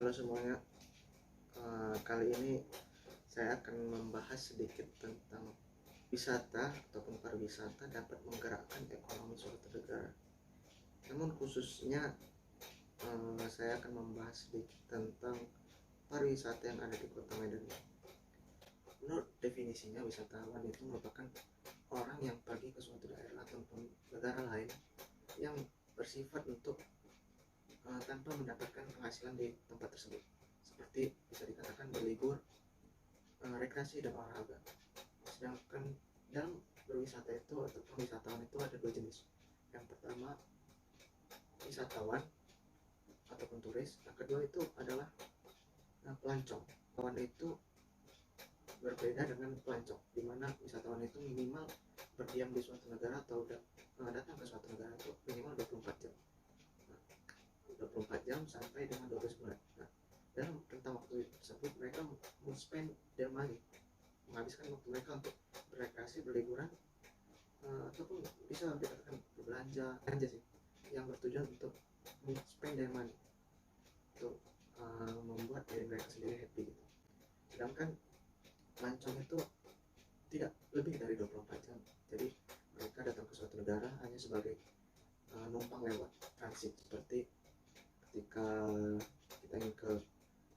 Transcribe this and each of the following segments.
Halo semuanya, kali ini saya akan membahas sedikit tentang wisata ataupun pariwisata dapat menggerakkan ekonomi suatu negara. Namun khususnya saya akan membahas sedikit tentang pariwisata yang ada di Kota Medan. Menurut definisinya, wisatawan itu merupakan orang yang pergi ke suatu daerah ataupun negara lain yang bersifat untuk tanpa mendapatkan penghasilan di tempat tersebut, seperti bisa dikatakan berlibur, rekreasi dan olahraga. Sedangkan dalam berwisata itu ataupun wisatawan itu ada dua jenis. Yang pertama wisatawan ataupun turis, yang kedua itu adalah pelancong. Wisatawan itu berbeda dengan pelancong, di mana wisatawan itu minimal berdiam di suatu negara atau datang ke suatu negara itu minimal 24 jam. 24 jam sampai dengan 12 bulan. Nah, dalam rentang waktu tersebut mereka spend their money, menghabiskan waktu mereka untuk berrekreasi, berliburan, ataupun bisa dikatakan berbelanja aja sih, yang bertujuan untuk spend their money, untuk membuat diri mereka sendiri happy gitu. Sedangkan pelancong itu tidak lebih dari 24 jam, jadi mereka datang ke suatu negara hanya sebagai numpang lewat transit, seperti ketika kita ingin ke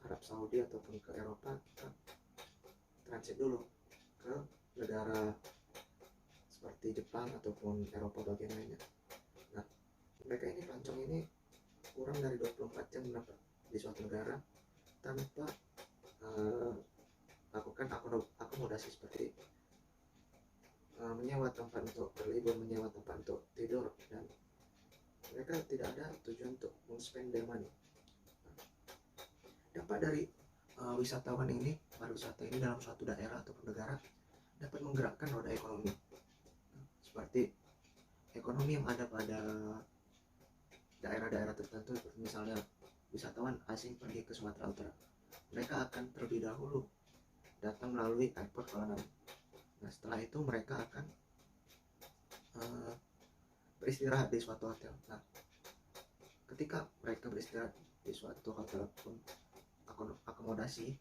Arab Saudi ataupun ke Eropa, kita transit dulu ke negara seperti Jepang ataupun Eropa bagian lainnya. Nah, mereka ini pelancong ini kurang dari 24 jam mendapat di suatu negara tanpa lakukan akomodasi seperti menyewa tempat untuk berlibur, menyewa tempat untuk tidur, dan mereka tidak ada tujuan untuk men-spend their money. Dampak dari wisatawan ini, pariwisata ini dalam suatu daerah ataupun negara dapat menggerakkan roda ekonomi, seperti ekonomi yang ada pada daerah-daerah tertentu. Misalnya wisatawan asing pergi ke Sumatera Utara, mereka akan terlebih dahulu datang melalui airport Kuala Namu. Nah, setelah itu mereka akan beristirahat di suatu hotel. Nah, ketika mereka beristirahat di suatu hotel pun akomodasi,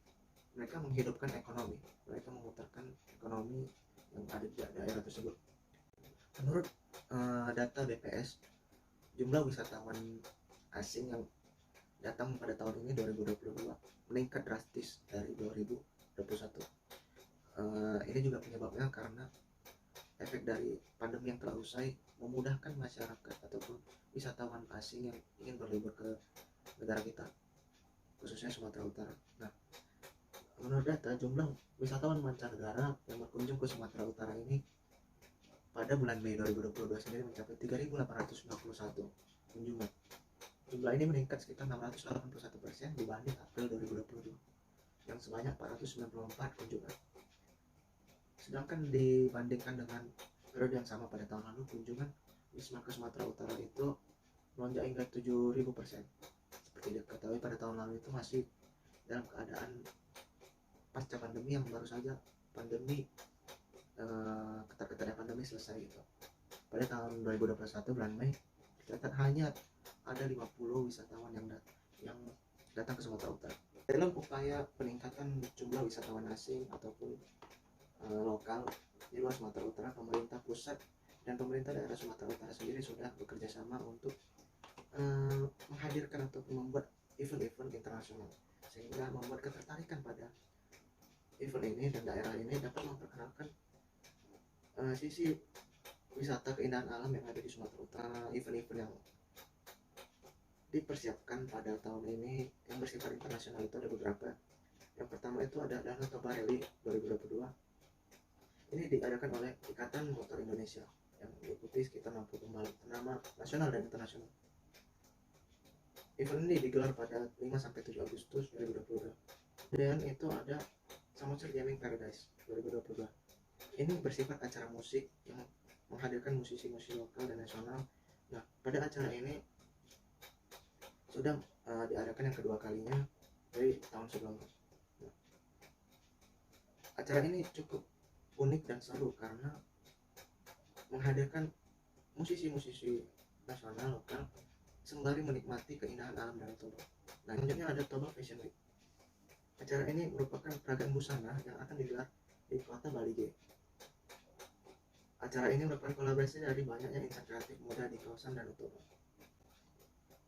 mereka menghidupkan ekonomi, mereka memutarkan ekonomi yang ada di daerah tersebut. Menurut data BPS, jumlah wisatawan asing yang datang pada tahun ini 2022 meningkat drastis dari 2021. Ini juga penyebabnya karena efek dari pandemi yang telah usai memudahkan masyarakat ataupun wisatawan asing yang ingin berlibur ke negara kita, khususnya Sumatera Utara. Nah, menurut data, jumlah wisatawan mancanegara yang berkunjung ke Sumatera Utara ini pada bulan Mei 2022 sendiri mencapai 3.891 kunjungan. Jumlah ini meningkat sekitar 681% dibanding April 2022 yang sebanyak 494 kunjungan. Sedangkan dibandingkan dengan periode yang sama pada tahun lalu, kunjungan Wisma ke Sumatera Utara itu melonjak hingga 7.000%. Seperti diketahui, pada tahun lalu itu masih dalam keadaan pasca pandemi, yang baru saja pandemi ketar-ketarnya pandemi selesai gitu. Pada tahun 2021 bulan Mei tercatat hanya ada 50 wisatawan yang datang ke Sumatera Utara. Dalam upaya peningkatan jumlah wisatawan asing ataupun lokal di luar Sumatera Utara, pemerintah pusat dan pemerintah daerah Sumatera Utara sendiri sudah bekerja sama untuk menghadirkan ataupun membuat event-event internasional, sehingga membuat ketertarikan pada event ini, dan daerah ini dapat memperkenalkan sisi wisata keindahan alam yang ada di Sumatera Utara. Event-event yang dipersiapkan pada tahun ini yang bersifat internasional itu ada beberapa. Yang pertama itu ada Danau Toba Rally 2022. Ini diadakan oleh Ikatan Motor Indonesia yang diikuti sekitar 60 pembalap ternama nasional dan internasional. Event ini digelar pada 5-7 Agustus 2022. Kemudian itu ada Samosir Jamming Paradise 2022. Ini bersifat acara musik yang menghadirkan musisi-musisi lokal dan nasional. Nah, pada acara ini sudah diadakan yang kedua kalinya dari tahun sebelumnya. Nah, acara ini cukup unik dan seru karena menghadirkan musisi-musisi nasional lokal sembari menikmati keindahan alam Danau Toba. Nah, selanjutnya ada Toba Fashion Week. Acara ini merupakan peragaan busana yang akan digelar di kota Balige. Acara ini merupakan kolaborasi dari banyaknya insan kreatif muda di kawasan Danau Toba.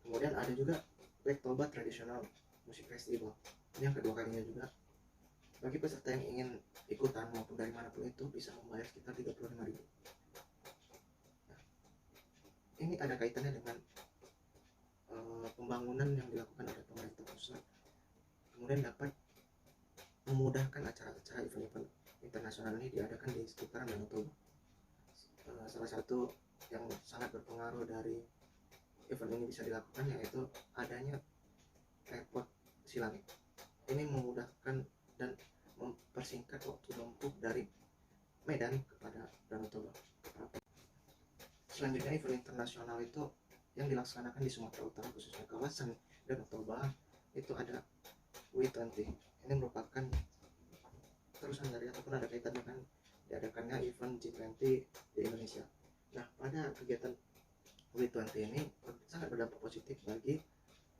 Kemudian ada juga Black Toba Traditional Music Festival. Ini yang kedua kalinya juga. Bagi peserta yang ingin ikutan maupun dari manapun itu bisa membayar sekitar 35.000. Nah, ini ada kaitannya dengan pembangunan yang dilakukan oleh pemerintah pusat. Kemudian dapat memudahkan acara-acara event-event internasional ini diadakan di sekitaran Danau Toba. Salah satu yang sangat berpengaruh dari event ini bisa dilakukan yaitu adanya airport Silangit. Ini memudahkan dan mempersingkat waktu tempuh dari Medan kepada Danau Toba. Selanjutnya event internasional itu yang dilaksanakan di Sumatera Utara, khususnya kawasan Danau Toba, itu ada W20. Ini merupakan terusan dari ataupun ada kaitan dengan diadakannya event G20 di Indonesia. Nah, pada kegiatan W20 ini sangat berdampak positif bagi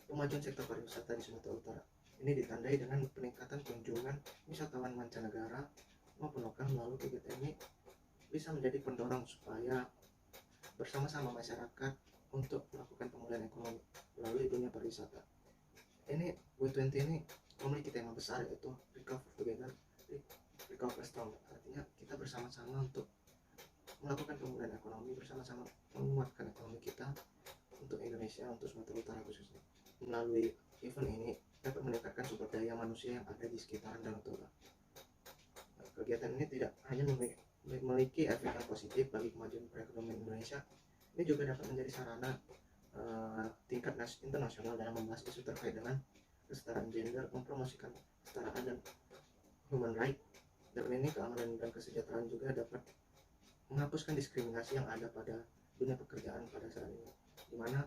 kemajuan sektor pariwisata di Sumatera Utara. Ini ditandai dengan peningkatan kunjungan wisatawan mancanegara maupun lokal. Melalui kegiatan ini bisa menjadi pendorong supaya bersama-sama masyarakat untuk melakukan pemulihan ekonomi melalui dunia pariwisata. Ini W20 ini memiliki tema besar yaitu Recover Together, Recover Strong. Artinya kita bersama-sama untuk melakukan pemulihan ekonomi, bersama-sama menguatkan ekonomi kita untuk Indonesia, untuk Sumatera Utara khususnya. Melalui event ini dapat meningkatkan sumber daya manusia yang ada di sekitaran Danau Toba. Kegiatan ini tidak hanya memiliki efek yang positif bagi kemajuan perekonomian Indonesia, ini juga dapat menjadi sarana tingkat internasional dalam membahas isu terkait dengan kesetaraan gender, mempromosikan kesetaraan dan human right. Dan ini keamanan dan kesejahteraan juga dapat menghapuskan diskriminasi yang ada pada dunia pekerjaan pada saat ini, di mana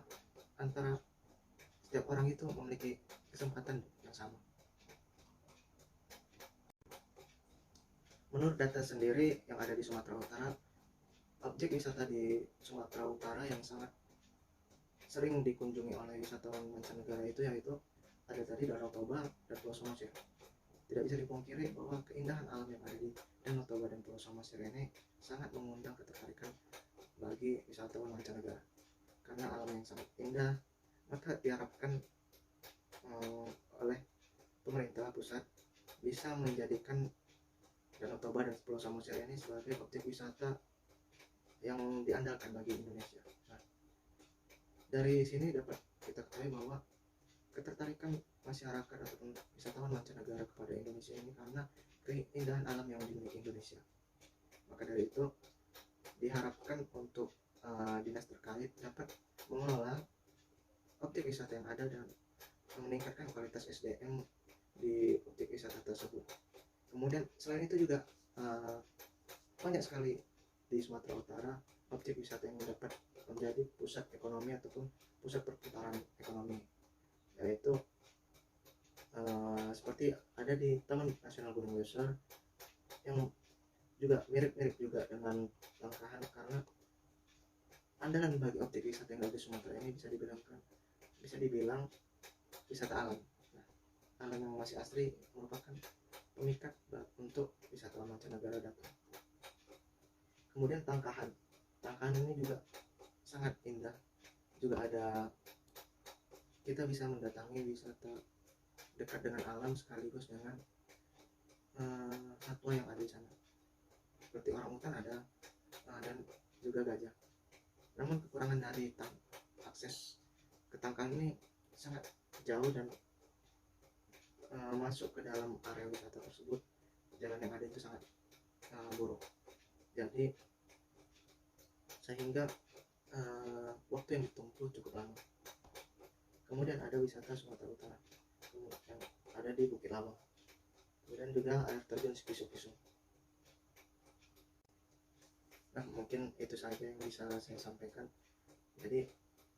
antara setiap orang itu memiliki kesempatan yang sama. Menurut data sendiri yang ada di Sumatera Utara, objek wisata di Sumatera Utara yang sangat sering dikunjungi oleh wisatawan mancanegara itu yaitu ada tadi Danau Toba dan Pulau Samosir. Tidak bisa dipungkiri bahwa keindahan alam yang ada di Danau Toba dan Pulau Samosir ini sangat mengundang ketertarikan bagi wisatawan mancanegara. Karena alam yang sangat indah, maka diharapkan oleh pemerintah pusat bisa menjadikan Danau Toba dan Pulau Samosir ini sebagai objek wisata yang diandalkan bagi Indonesia. Nah, dari sini dapat kita ketahui bahwa ketertarikan masyarakat ataupun wisatawan mancanegara kepada Indonesia ini karena keindahan alam yang dimiliki Indonesia. Maka dari itu diharapkan untuk dinas terkait dapat mengelola objek wisata yang ada dan meningkatkan kualitas SDM di objek wisata tersebut. Kemudian selain itu juga banyak sekali di Sumatera Utara objek wisata yang dapat menjadi pusat ekonomi ataupun pusat perputaran ekonomi, yaitu seperti ada di Taman Nasional Gunung Leuser yang juga mirip-mirip juga dengan Langkahan, karena andalan bagi objek wisata yang ada di Sumatera ini bisa dibilang wisata alam. Nah, alam yang masih asli merupakan pemikat untuk wisatawan mancanegara datang. Kemudian Tangkahan ini juga sangat indah, juga ada kita bisa mendatangi wisata dekat dengan alam sekaligus dengan satwa yang ada di sana, seperti orangutan ada dan juga gajah. Namun kekurangan dari akses ke Tangkahan ini sangat jauh dan masuk ke dalam area wisata tersebut jalan yang ada itu sangat buruk, jadi sehingga waktu yang ditempuh cukup lama. Kemudian ada wisata Sumatera Utara yang ada di Bukit Lawang, kemudian juga air terjun Sipisu. Nah, mungkin itu saja yang bisa saya sampaikan. Jadi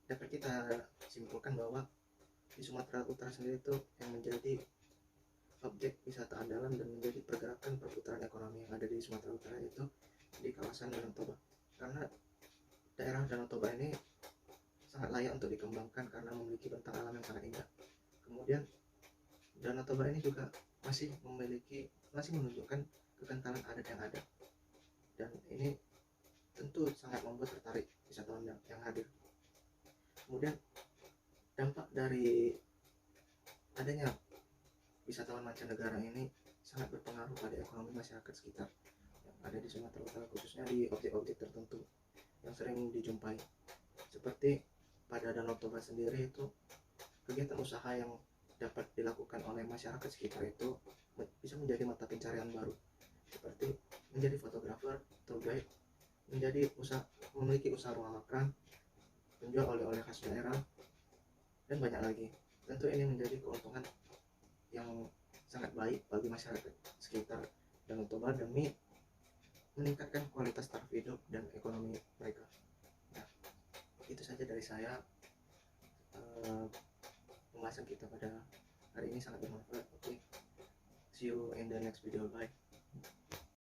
dapat kita simpulkan bahwa di Sumatera Utara sendiri itu yang menjadi objek wisata andalan dan menjadi pergerakan perputaran ekonomi yang ada di Sumatera Utara itu di kawasan Danau Toba. Karena daerah Danau Toba ini sangat layak untuk dikembangkan karena memiliki bentang alam yang sangat indah. Kemudian Danau Toba ini juga masih menunjukkan kekentalan adat yang ada, dan ini tentu sangat membuat tertarik wisatawan yang hadir. Kemudian dampak dari adanya wisatawan mancanegara ini sangat berpengaruh pada ekonomi masyarakat sekitar yang ada di Sumatera Utara, khususnya di objek-objek tertentu yang sering dijumpai. Seperti pada Danau Toba sendiri itu, kegiatan usaha yang dapat dilakukan oleh masyarakat sekitar itu bisa menjadi mata pencarian baru, seperti menjadi fotografer, tour guide, memiliki usaha rumah makan, menjual oleh-oleh khas daerah, dan banyak lagi. Tentu ini menjadi keuntungan yang sangat baik bagi masyarakat sekitar Danau Toba demi meningkatkan kualitas taraf hidup dan ekonomi mereka. Nah, itu saja dari saya. Pembahasan kita pada hari ini sangat bermanfaat. Oke, see you in the next video. Bye.